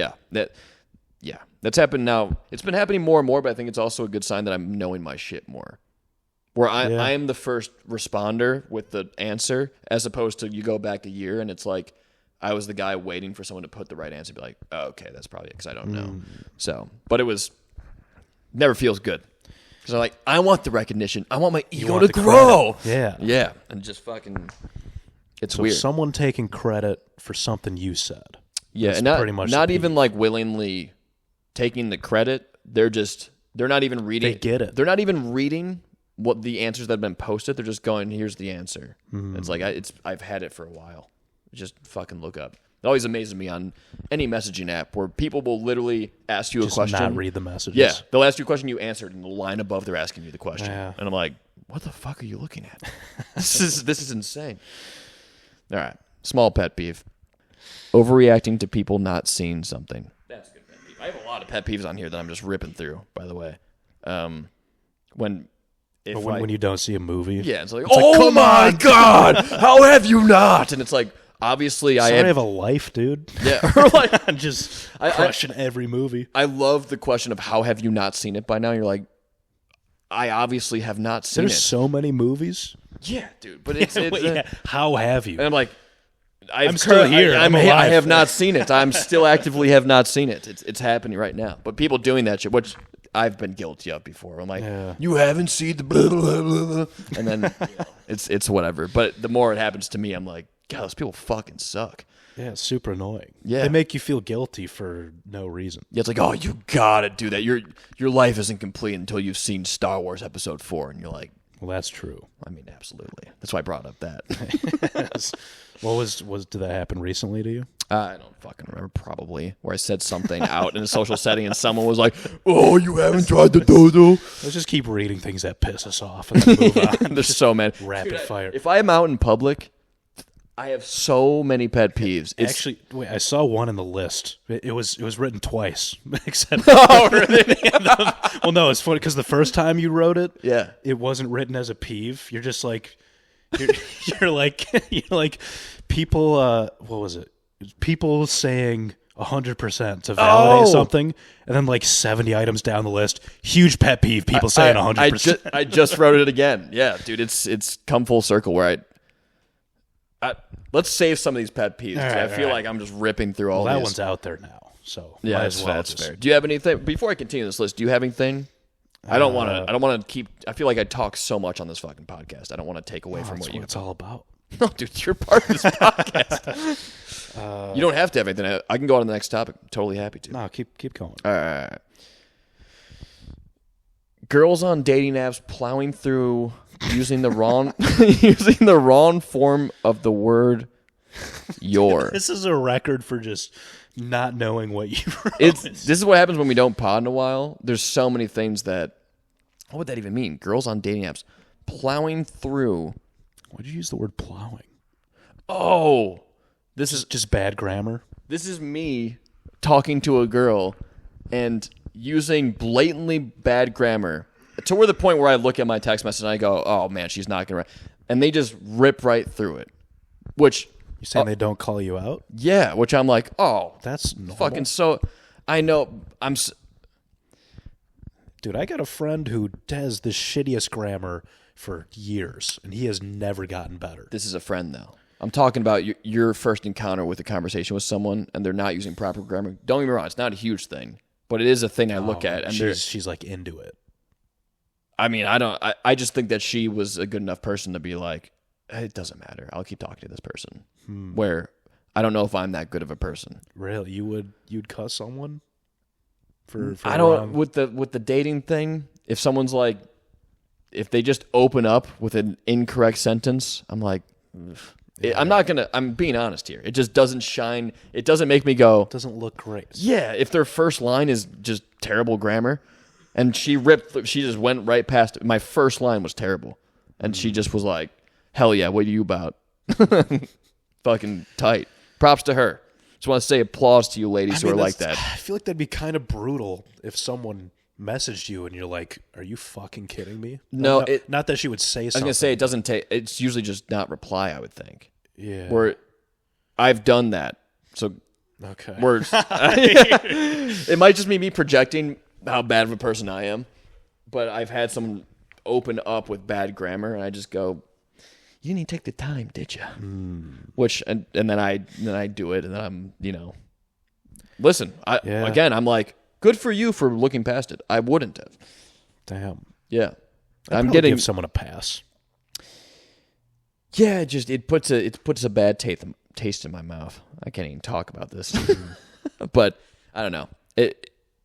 that's happened now. It's been happening more and more, but I think it's also a good sign that I'm knowing my shit more. Where I am the first responder with the answer, as opposed to you go back a year and it's I was the guy waiting for someone to put the right answer, be like, oh, okay, that's probably because I don't know. So, but it never feels good. Because I want the recognition. I want my ego to grow. Credit. Yeah. Yeah. And just fucking It's so weird. Someone taking credit for something you said. Yeah, That's and pretty much not the even peeve. like willingly taking the credit. They're not even reading. They get it. They're not even reading what the answers that have been posted. They're just going, "Here's the answer." It's like I've had it for a while. Just fucking look up. It always amazes me on any messaging app where people will literally ask you a question. Not read the messages. Yeah, they'll ask you a question, you answered, and the line above they're asking you the question, Yeah. and I'm like, "What the fuck are you looking at? This is insane." All right, small pet peeve: overreacting to people not seeing something. That's a good pet peeve. I have a lot of pet peeves on here that I'm just ripping through. By the way, when you don't see a movie. yeah, it's like, oh my god, how have you not? And it's like, obviously, I have a life, dude. Yeah, or like I'm just crushing every movie. I love the question of how have you not seen it by now? You're like, I obviously have not seen There's it. so many movies. Yeah, dude, but it's How have you? and I'm like, I'm still here. I'm I alive. have not seen it. I'm still actively have not seen it. It's happening right now. But people doing that shit, which I've been guilty of before. I'm like, you haven't seen the blah, blah, blah, blah. And then it's whatever. But the more it happens to me, I'm like, God, those people fucking suck. Yeah, it's super annoying. Yeah. They make you feel guilty for no reason. Yeah, it's like, oh, you gotta do that. Your life isn't complete until you've seen Star Wars Episode 4, and you're like, Well, that's true. I mean, absolutely. That's why I brought up that. Did that happen recently to you? I don't fucking remember, probably, where I said something out in a social setting and someone was like, oh, you haven't tried the dodo? Let's just keep reading things that piss us off and then move on. There's so many. Rapid fire. If I'm out in public, I have so many pet peeves. Actually, wait, I saw one in the list. It was written twice. Except Oh, really? well, no, it's funny because the first time you wrote it, Yeah. it wasn't written as a peeve. You're just like, you're like people. What was it? People saying 100% to validate something, and then like 70 items down the list. Huge pet peeve. People saying 100%. I just wrote it again. Yeah, dude, it's come full circle where let's save some of these pet peeves. I feel like I'm just ripping through all that these. one's out there now. So Yeah, might as well that's just- fair. Do you have anything before I continue this list? Do you have anything? I don't want to keep. I feel like I talk so much on this fucking podcast. I don't want to take away from That's what what you. it's all about. No, dude, you're part of this podcast. You don't have to have anything. I can go on to the next topic. I'm totally happy to. No, keep going. All right. Girls on dating apps plowing through using the wrong form of the word "your." This is a record for just not knowing what you wrote. This is what happens when we don't pod in a while. There's so many things that. What would that even mean? Girls on dating apps plowing through. Why did you use the word plowing? Oh, this is Just bad grammar. This is me talking to a girl and using blatantly bad grammar to where the point where I look at my text message and I go, oh man, she's not going to. And they just rip right through it. Which, You saying they don't call you out? yeah, which I'm like, oh, That's normal. fucking so. I know. Dude, I got a friend who has the shittiest grammar for years, and he has never gotten better. This is a friend though. I'm talking about your first encounter with a conversation with someone and they're not using proper grammar. Don't get me wrong, it's not a huge thing, but it is a thing I look at. And she's like into it. I mean, I just think that she was a good enough person to be like, hey, it doesn't matter. I'll keep talking to this person. Where I don't know if I'm that good of a person. Really, you'd cuss someone for I don't with the dating thing. If someone's like, if they just open up with an incorrect sentence, I'm like, I'm being honest here. It just doesn't shine. It doesn't make me go. It doesn't look great. Yeah, if their first line is just terrible grammar, and she just went right past it. My first line was terrible, and she just was like, "Hell yeah, what are you about?" Fucking tight. Props to her. Just want to say applause to you ladies who are like that. I feel like that'd be kind of brutal if someone messaged you and you're like, "Are you fucking kidding me?" No, not that she would say I was something. gonna say it doesn't take. It's usually just not reply. I would think. Yeah. Where I've done that, so Okay. words. It might just be me projecting how bad of a person I am, but I've had someone open up with bad grammar, and I just go, "You didn't take the time, did you?" Which and then I do it, and then I'm listen. Again, I'm like, good for you for looking past it. I wouldn't have. Damn. Yeah, I'm getting give someone a pass. Yeah, it puts a bad taste in my mouth. I can't even talk about this. But I don't know.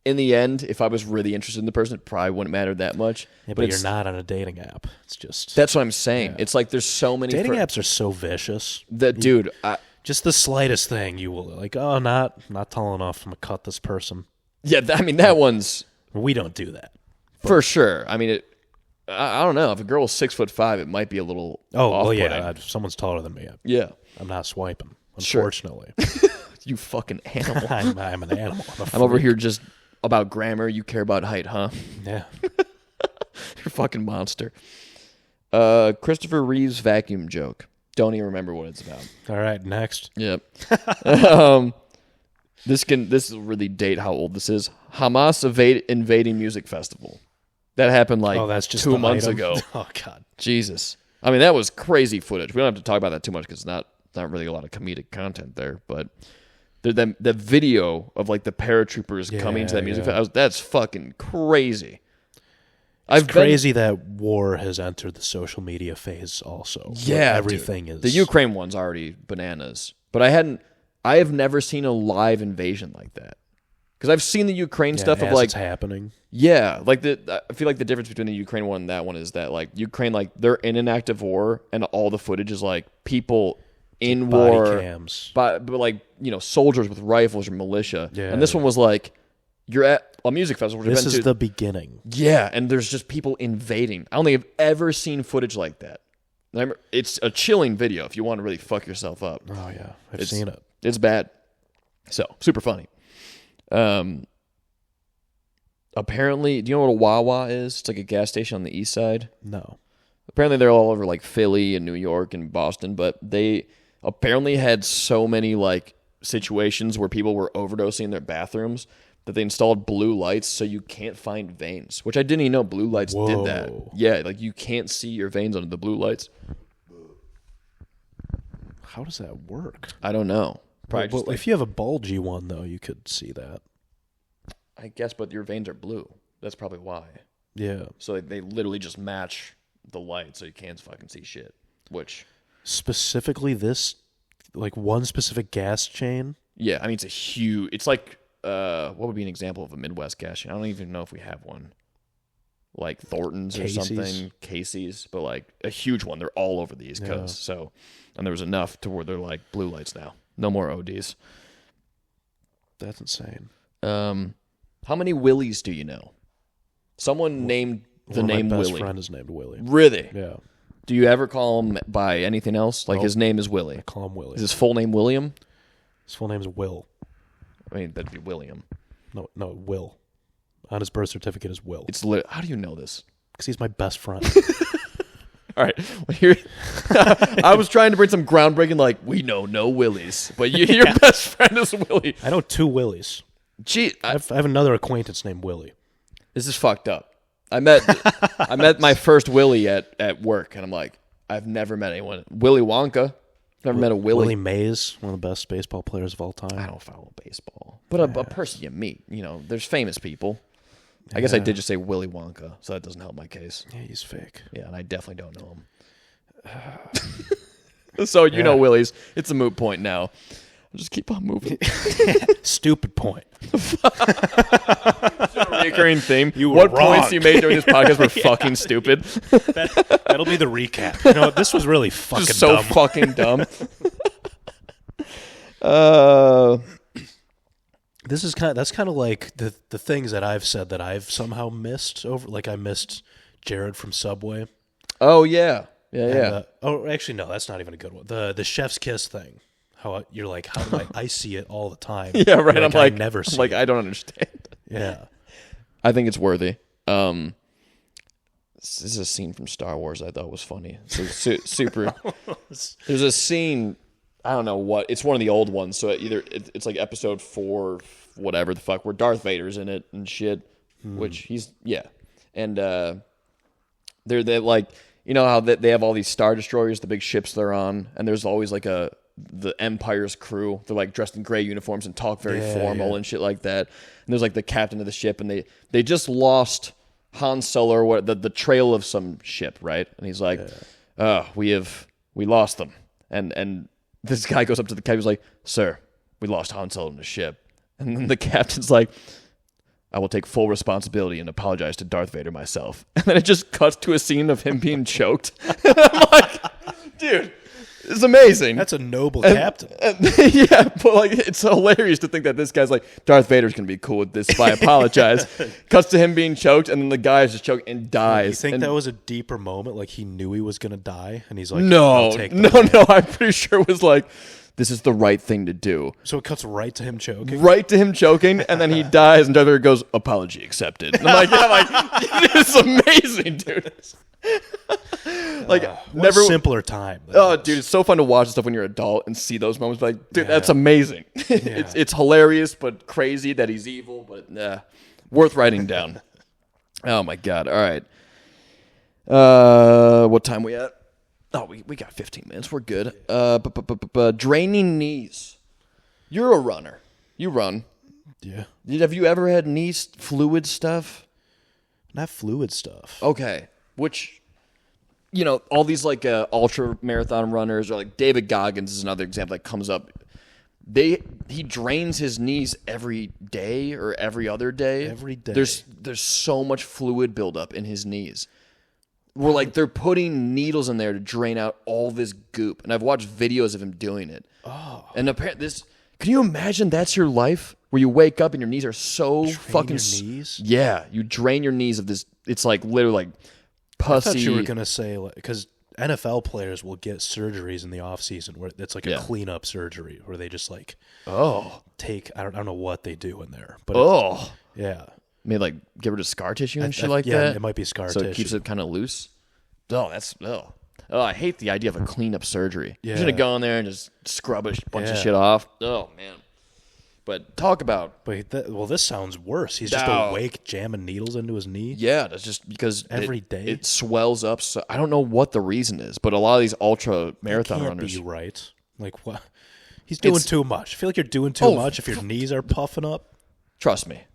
In the end, if I was really interested in the person, it probably wouldn't matter that much. Yeah, but you're not on a dating app. It's just that's what I'm saying. Yeah. It's like there's so many dating apps are so vicious. Dude, just the slightest thing you will like. Oh, not tall enough. I'm gonna cut this person. Yeah, that one's. We don't do that for sure. I mean, I don't know. If a girl was 6'5", it might be a little. Yeah. If someone's taller than me. I'm not swiping. Unfortunately, sure. You fucking animal. I'm an animal. I'm over here just about grammar. You care about height, huh? Yeah. You're a fucking monster. Christopher Reeve's vacuum joke. Don't even remember what it's about. All right, next. Yep. This will really date how old this is. Hamas invading music festival. That happened that's just 2 months ago. Oh God. Jesus. I mean, that was crazy footage. We don't have to talk about that too much because it's not really a lot of comedic content there, but the video of like the paratroopers coming to that music festival, that's fucking crazy. It's crazy that war has entered the social media phase also. Yeah, everything is. The Ukraine one's already bananas, but I have never seen a live invasion like that. Because I've seen the Ukraine stuff of like it's happening. Yeah, like I feel like the difference between the Ukraine one and that one is that like Ukraine, like they're in an active war and all the footage is like people in body war, cams. but like soldiers with rifles or militia. Yeah, and this one was like you're at a music festival. This is the beginning. Yeah, and there's just people invading. I don't think I've ever seen footage like that. It's a chilling video if you want to really fuck yourself up. Oh yeah, I've seen it. It's bad. So super funny. Apparently, do you know what a Wawa is? It's like a gas station on the east side. No. Apparently, they're all over like Philly and New York and Boston, but they apparently had so many like situations where people were overdosing in their bathrooms that they installed blue lights so you can't find veins, which I didn't even know blue lights did that. Yeah, like you can't see your veins under the blue lights. How does that work? I don't know. Well, if you have a bulgy one, though, you could see that. I guess, but your veins are blue. That's probably why. Yeah. So they literally just match the light so you can't fucking see shit. Which... Specifically this, like one specific gas chain? Yeah, I mean, it's a huge... It's like, what would be an example of a Midwest gas chain? I don't even know if we have one. Like Thornton's Casey's. Or something. Casey's. But like a huge one. They're all over the East Coast. So, and there was enough to where they're like blue lights now. No more ODs. That's insane. How many Willies do you know? Someone named the name Willie. My best friend is named Willie. Really? Yeah. Do you ever call him by anything else? Like his name is Willie. I call him Willie. Is his full name William? His full name is Will. I mean, that'd be William. No, Will. On his birth certificate is Will. How do you know this? Because he's my best friend. All right. Well, here, I was trying to bring some groundbreaking, like, we know no Willies, but your best friend is Willie. I know 2 Willies. Gee, I have another acquaintance named Willie. This is fucked up. I met my first Willie at work, and I'm like, I've never met anyone. Willy Wonka. Never met a Willie. Willie Mays, one of the best baseball players of all time. I don't follow baseball. But a person you meet, there's famous people. I guess I did just say Willy Wonka, so that doesn't help my case. Yeah, he's fake. Yeah, and I definitely don't know him. So you know Willies. It's a moot point now. I'll just keep on moving. Stupid point. Recurring theme. What points you made during this podcast were fucking stupid? That'll be the recap. This was really fucking just so dumb. Fucking dumb. That's kind of like the things that I've said that I've somehow missed over. Like I missed Jared from Subway. Oh yeah, Actually no, that's not even a good one. The chef's kiss thing. How you're like, how do I see it all the time? Yeah, right. Like, I'm like, I never see. Like, I don't understand. Yeah, I think it's worthy. This is a scene from Star Wars I thought was funny. So super. There's a scene. I don't know what. It's one of the old ones. So it's like episode 4, whatever the fuck, where Darth Vader's in it and shit. Which and they're like, how they have all these Star Destroyers, the big ships they're on, and there's always like the Empire's crew. They're like dressed in gray uniforms and talk very formal and shit like that. And there's like the captain of the ship, and they just lost Han Solo or the trail of some ship, right? And he's like, we have we lost them. And this guy goes up to the captain, he's like, sir, we lost Han Solo in the ship. And then the captain's like, I will take full responsibility and apologize to Darth Vader myself. And then it just cuts to a scene of him being choked. And I'm like, dude, it's amazing. That's a noble captain. Yeah, but like it's hilarious to think that this guy's like, Darth Vader's going to be cool with this if I apologize. Cuts to him being choked, and then the guy is just choked and dies. You think that was a deeper moment? Like he knew he was going to die, and he's like, no, I'm pretty sure it was like, this is the right thing to do. So it cuts right to him choking? Right to him choking, and then he dies, and Darth Vader goes, apology accepted. And I'm like, this is amazing, dude. Like, never simpler time. Oh, dude, it's so fun to watch stuff when you're an adult and see those moments. Like, dude, that's amazing. It's hilarious, but crazy that he's evil, but worth writing down. Oh, my God. All right. What time we at? Oh, we got 15 minutes. We're good. Draining knees. You're a runner. You run. Yeah. Have you ever had knee fluid stuff? Not fluid stuff. Okay. Which, all these like ultra marathon runners, or like David Goggins is another example that comes up. He drains his knees every day or every other day. Every day. There's so much fluid buildup in his knees. We're like, they're putting needles in there to drain out all this goop. And I've watched videos of him doing it. Oh. And apparently can you imagine that's your life? Where you wake up and your knees are so fucking... Your knees? Yeah. You drain your knees of this. It's like literally like pussy. I thought you were going to say, because NFL players will get surgeries in the off season where it's like a cleanup surgery where they just like... take... I don't know what they do in there. But yeah. Maybe like get rid of scar tissue and shit like that. Yeah, it might be scar tissue. So it keeps it kind of loose. Oh, I hate the idea of a cleanup surgery. Yeah. You're gonna go in there and just scrub a bunch of shit off. Oh man. But talk about. But this sounds worse. He's just awake, jamming needles into his knee. Yeah, that's just because every day it swells up. So I don't know what the reason is, but a lot of these ultra marathon runners. Be right. Like what? He's doing too much. I feel like you're doing too much if your knees are puffing up. Trust me.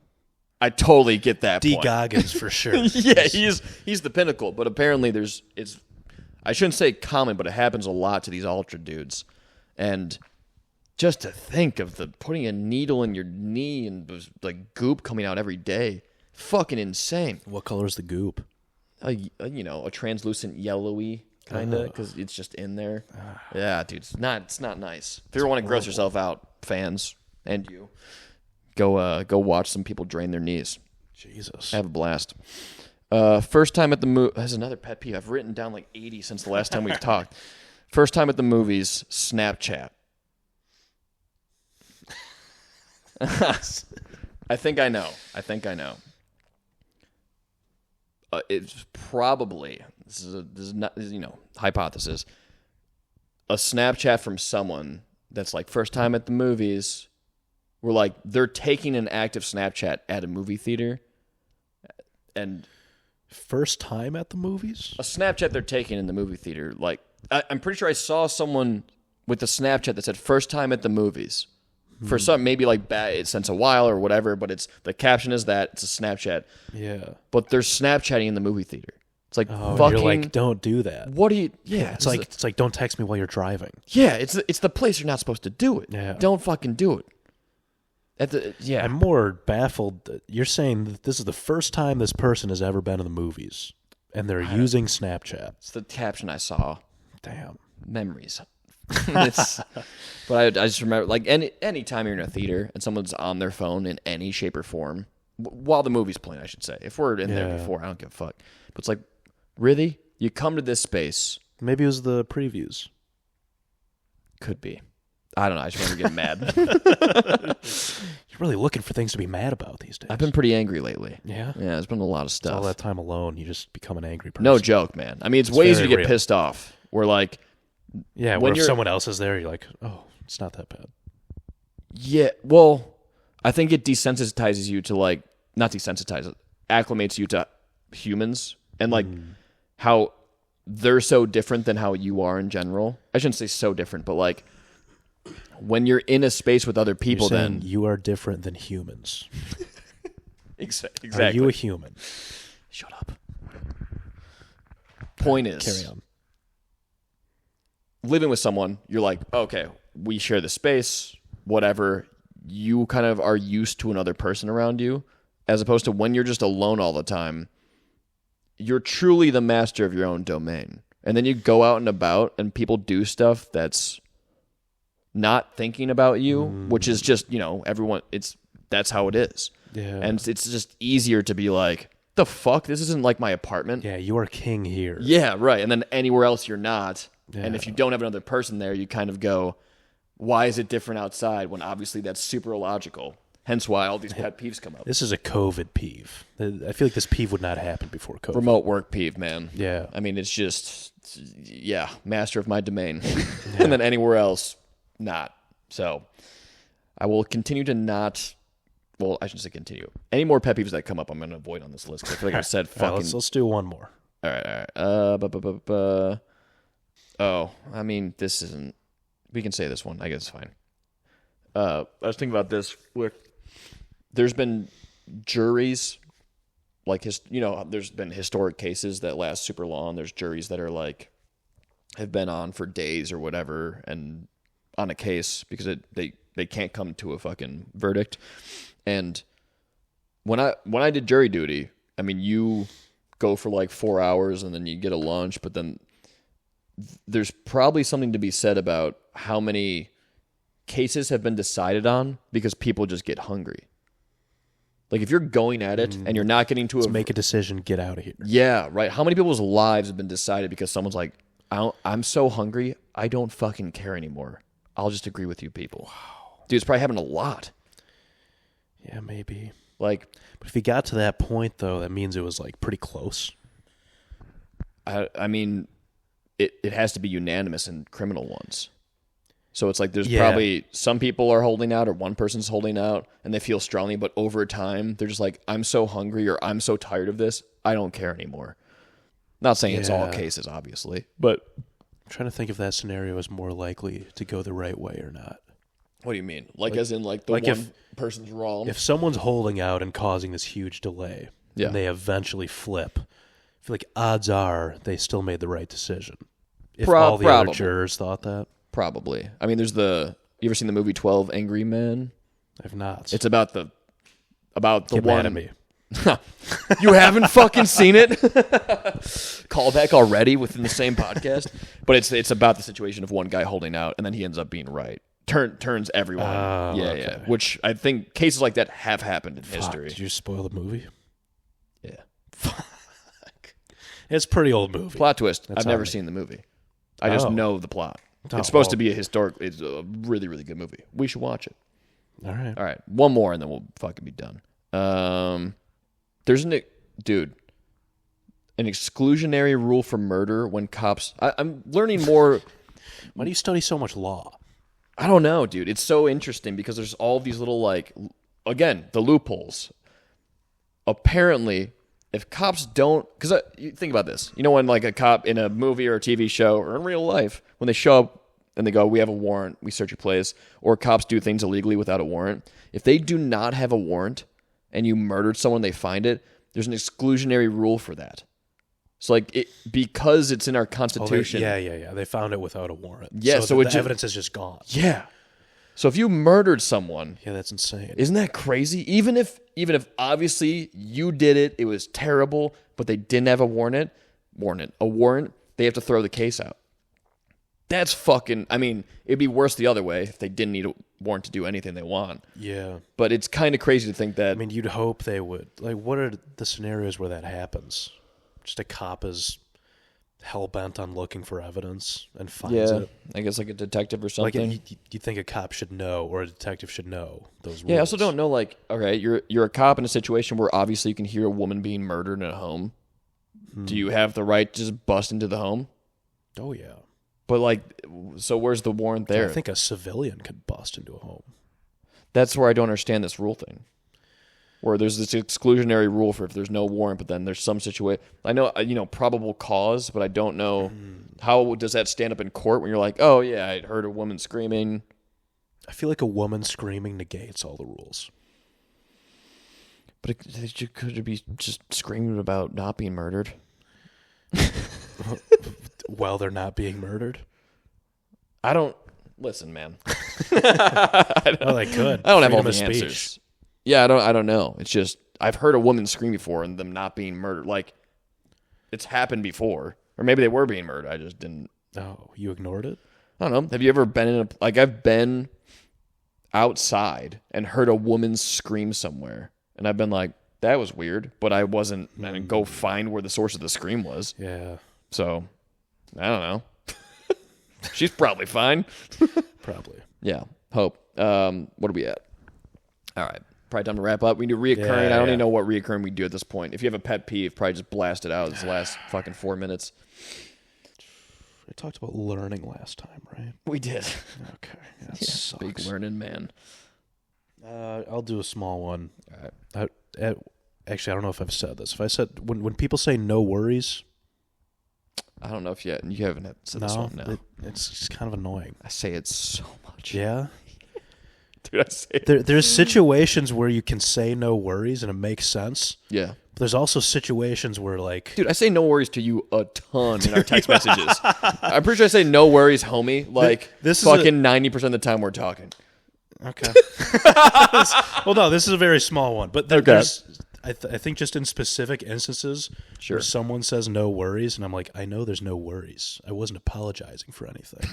I totally get that point. Goggins for sure. Yeah, he's the pinnacle. But apparently it's I shouldn't say common, but it happens a lot to these ultra dudes. And just to think of putting a needle in your knee and like goop coming out every day, fucking insane. What color is the goop? A translucent yellowy kind of, because it's just in there. Yeah, dude, it's not nice. If you ever want to gross yourself out, fans and you. Go watch some people drain their knees. Jesus. Have a blast. First time at the movie. That's another pet peeve. I've written down like 80 since the last time we've talked. First time at the movies, Snapchat. I think I know. It's probably, this is not, hypothesis, a Snapchat from someone that's like, first time at the movies. Where like they're taking an active Snapchat at a movie theater, and first time at the movies, a Snapchat they're taking in the movie theater. Like I'm pretty sure I saw someone with a Snapchat that said "first time at the movies" for some maybe like since a while or whatever. But it's the caption is that it's a Snapchat. Yeah, but they're Snapchatting in the movie theater. It's like fucking. You're like, don't do that. What do you? Yeah, it's like don't text me while you're driving. Yeah, it's the place you're not supposed to do it. Yeah, don't fucking do it. I'm more baffled that you're saying that this is the first time this person has ever been in the movies, and they're using Snapchat. It's the caption I saw. Damn. Memories. But I just remember, like, any time you're in a theater and someone's on their phone in any shape or form, while the movie's playing, I should say. If we're in there before, I don't give a fuck. But it's like, really? You come to this space. Maybe it was the previews. Could be. I don't know. I just remember getting mad. You're really looking for things to be mad about these days. I've been pretty angry lately. Yeah? Yeah, there's been a lot of stuff. All that time alone, you just become an angry person. No joke, man. I mean, it's way easier to get pissed off. We're like... Yeah, when if someone else is there, you're like, oh, it's not that bad. Yeah, well, I think it desensitizes you to, like... Not desensitizes, acclimates you to humans and, like, how they're so different than how you are in general. I shouldn't say so different, but, like... When you're in a space with other people, then you are different than humans. Exactly. Are you a human? Shut up. Point is, carry on. living with someone, you're like, okay, we share the space, whatever. You kind of are used to another person around you, as opposed to when you're just alone all the time. You're truly the master of your own domain. And then you go out and about and people do stuff that's not thinking about you, which is just, everyone, that's how it is. Yeah. And it's just easier to be like, the fuck? This isn't like my apartment. Yeah, you are king here. Yeah, right. And then anywhere else you're not. Yeah. And if you don't have another person there, you kind of go, why is it different outside when obviously that's super illogical? Hence why all these pet peeves come up. This is a COVID peeve. I feel like this peeve would not happen before COVID. Remote work peeve, man. Yeah. I mean, it's just, master of my domain. And then anywhere else, not. So I will continue to not, well, I shouldn't say continue. Any more pet peeves that come up, I'm going to avoid on this list. 'Cause I feel like I've said fucking. Right, let's do one more. All right. Oh, I mean, this isn't. We can say this one. I guess it's fine. I was thinking about this. There's been juries, like there's been historic cases that last super long. There's juries that are like have been on for days or whatever, and on a case because they can't come to a fucking verdict. And when I did jury duty, I mean, you go for like 4 hours and then you get a lunch, but then there's probably something to be said about how many cases have been decided on because people just get hungry. Like if you're going at it and you're not getting to make a decision, get out of here. Yeah, right. How many people's lives have been decided because someone's like, I'm so hungry, I don't fucking care anymore. I'll just agree with you people. Wow. Dude, it's probably happened a lot. Yeah, maybe. Like, but if you got to that point though, that means it was like pretty close. I mean, it has to be unanimous in criminal ones. So it's like there's probably some people are holding out or one person's holding out and they feel strongly, but over time they're just like, I'm so hungry or I'm so tired of this, I don't care anymore. Not saying it's all cases, obviously, but I'm trying to think if that scenario is more likely to go the right way or not. What do you mean? Like as in like the one person's wrong? If someone's holding out and causing this huge delay and they eventually flip, I feel like odds are they still made the right decision. If all the other jurors thought that. Probably. I mean, you ever seen the movie 12 Angry Men? I've not. It's about the Get one. Mad at me. You haven't fucking seen it? Callback already within the same podcast? But it's about the situation of one guy holding out and then he ends up being right. Turns everyone. Yeah. Which I think cases like that have happened in history. Did you spoil the movie? Yeah. Fuck. It's a pretty old movie. Plot twist. I've never seen the movie. I just know the plot. It's supposed to be it's a really, really good movie. We should watch it. All right. One more and then we'll fucking be done. There's an exclusionary rule for murder when cops... I'm learning more... Why do you study so much law? I don't know, dude. It's so interesting because there's all these little, like... Again, the loopholes. Apparently, if cops don't... Because you think about this. You know when like a cop in a movie or a TV show or in real life, when they show up and they go, we have a warrant, we search your place, or cops do things illegally without a warrant, if they do not have a warrant and you murdered someone, they find it, there's an exclusionary rule for that. So like because it's in our Constitution. Yeah. They found it without a warrant. Yeah, so the evidence is just gone. Yeah. So if you murdered someone, yeah, that's insane. Isn't that crazy? Even if obviously you did it, it was terrible, but they didn't have a warrant, they have to throw the case out. That's fucking... I mean, it'd be worse the other way if they didn't need a warrant to do anything they want. Yeah. But it's kind of crazy to think that... I mean, you'd hope they would. Like, what are the scenarios where that happens? Just a cop is hell-bent on looking for evidence and finds it. I guess like a detective or something. Like, you think a cop should know or a detective should know those rules. Yeah, I also don't know, like, okay, you're a cop in a situation where obviously you can hear a woman being murdered in a home. Do you have the right to just bust into the home? Oh, yeah. But, like, so where's the warrant there? I think a civilian could bust into a home. That's where I don't understand this rule thing. Where there's this exclusionary rule for if there's no warrant, but then there's some situation. I know, probable cause, but I don't know how does that stand up in court when you're like, oh, yeah, I heard a woman screaming. I feel like a woman screaming negates all the rules. But could it be just screaming about not being murdered? While they're not being murdered? I don't listen, man. Oh, they could. I don't have all Freedom the of speech. answers. Yeah, I don't know. It's just I've heard a woman scream before and them not being murdered. Like it's happened before, or maybe they were being murdered. I just didn't. Oh, you ignored it? I don't know. Have you ever been in I've been outside and heard a woman scream somewhere, and I've been like, that was weird, but I didn't go find where the source of the scream was. Yeah. So I don't know. She's probably fine. Probably. Yeah. Hope. What are we at? All right. Probably time to wrap up. We do reoccurring. I don't even know what reoccurring we do at this point. If you have a pet peeve, probably just blast it out this last fucking 4 minutes. We talked about learning last time, right? We did. Okay. That Yeah, sucks. big learning man. I'll do a small one. All right. Actually, I don't know if I've said this. If I said when people say no worries, I don't know if you haven't said this one. No. It's just kind of annoying. I say it so much. Yeah. Dude, I say it. There's situations where you can say no worries and it makes sense. Yeah. But there's also situations where Dude, I say no worries to you a ton in our text messages. I'm pretty sure I say no worries, homie. Like this is fucking 90% of the time we're talking. Okay. Well, no, this is a very small one, but there's I think just in specific instances where someone says no worries, and I'm like, I know there's no worries. I wasn't apologizing for anything.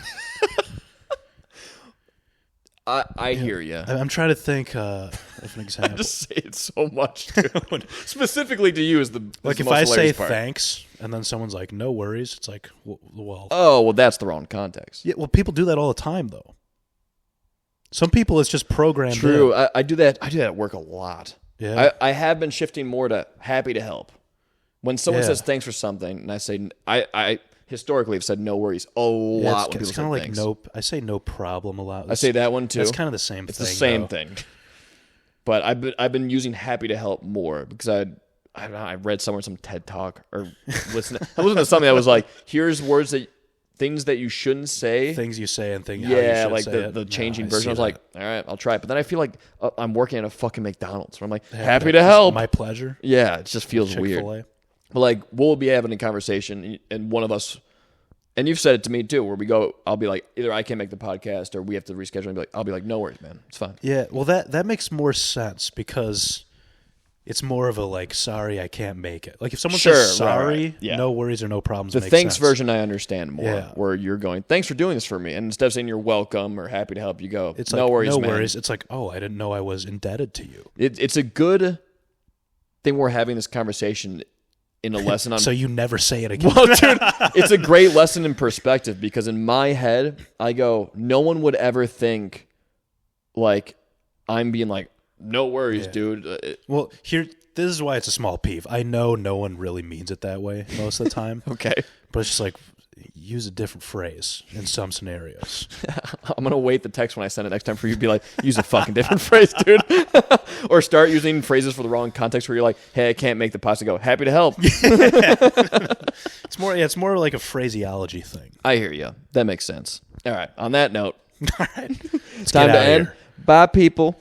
I hear you. I'm trying to think of an example. I just say it so much, dude. Specifically to you is the like if I say thanks and then someone's like no worries, it's like well. Oh well, that's the wrong context. Yeah, well, people do that all the time though. Some people it's just programmed. True, I do that. I do that at work a lot. Yeah, I have been shifting more to happy to help. When someone says thanks for something, and I say I historically have said no worries a lot. When it's people kind say of like thanks. I say no problem a lot. I say that one too. It's kind of the same thing. It's the same thing. But I've been using happy to help more because I don't know, I read somewhere some TED talk or I listened to something that was like, here's things that you shouldn't say. Things you say and things how you should like say the changing I version. I was that. like, all right, I'll try it. But then I feel like I'm working at a fucking McDonald's where I'm like, happy to help. My pleasure. Yeah, it just feels Chick-fil-A. weird. But like we'll be having a conversation and one of us, and you've said it to me too, where we go, I'll be like, either I can't make the podcast or we have to reschedule and I'll be like, no worries, man. It's fine. Yeah, well that makes more sense because it's more of a like, sorry, I can't make it. Like if someone says sorry, right. Yeah. no worries or no problems. The makes thanks sense. version I understand more, Yeah. where you're going, thanks for doing this for me. And instead of saying you're welcome or happy to help, you go, It's no like, worries, no man. worries. It's like, oh, I didn't know I was indebted to you. It's a good thing we're having this conversation in a lesson on. So you never say it again. Well, dude, it's a great lesson in perspective because in my head, I go, no one would ever think like I'm being like, no worries, dude. Well, this is why it's a small peeve. I know no one really means it that way most of the time. Okay. But it's just like, use a different phrase in some scenarios. I'm going to wait the text when I send it next time for you to be like, use a fucking different phrase, dude. Or start using phrases for the wrong context where you're like, hey, I can't make the pasta go. Happy to help. It's more like a phraseology thing. I hear you. That makes sense. All right. On that note, All right. it's time to end. Bye, people.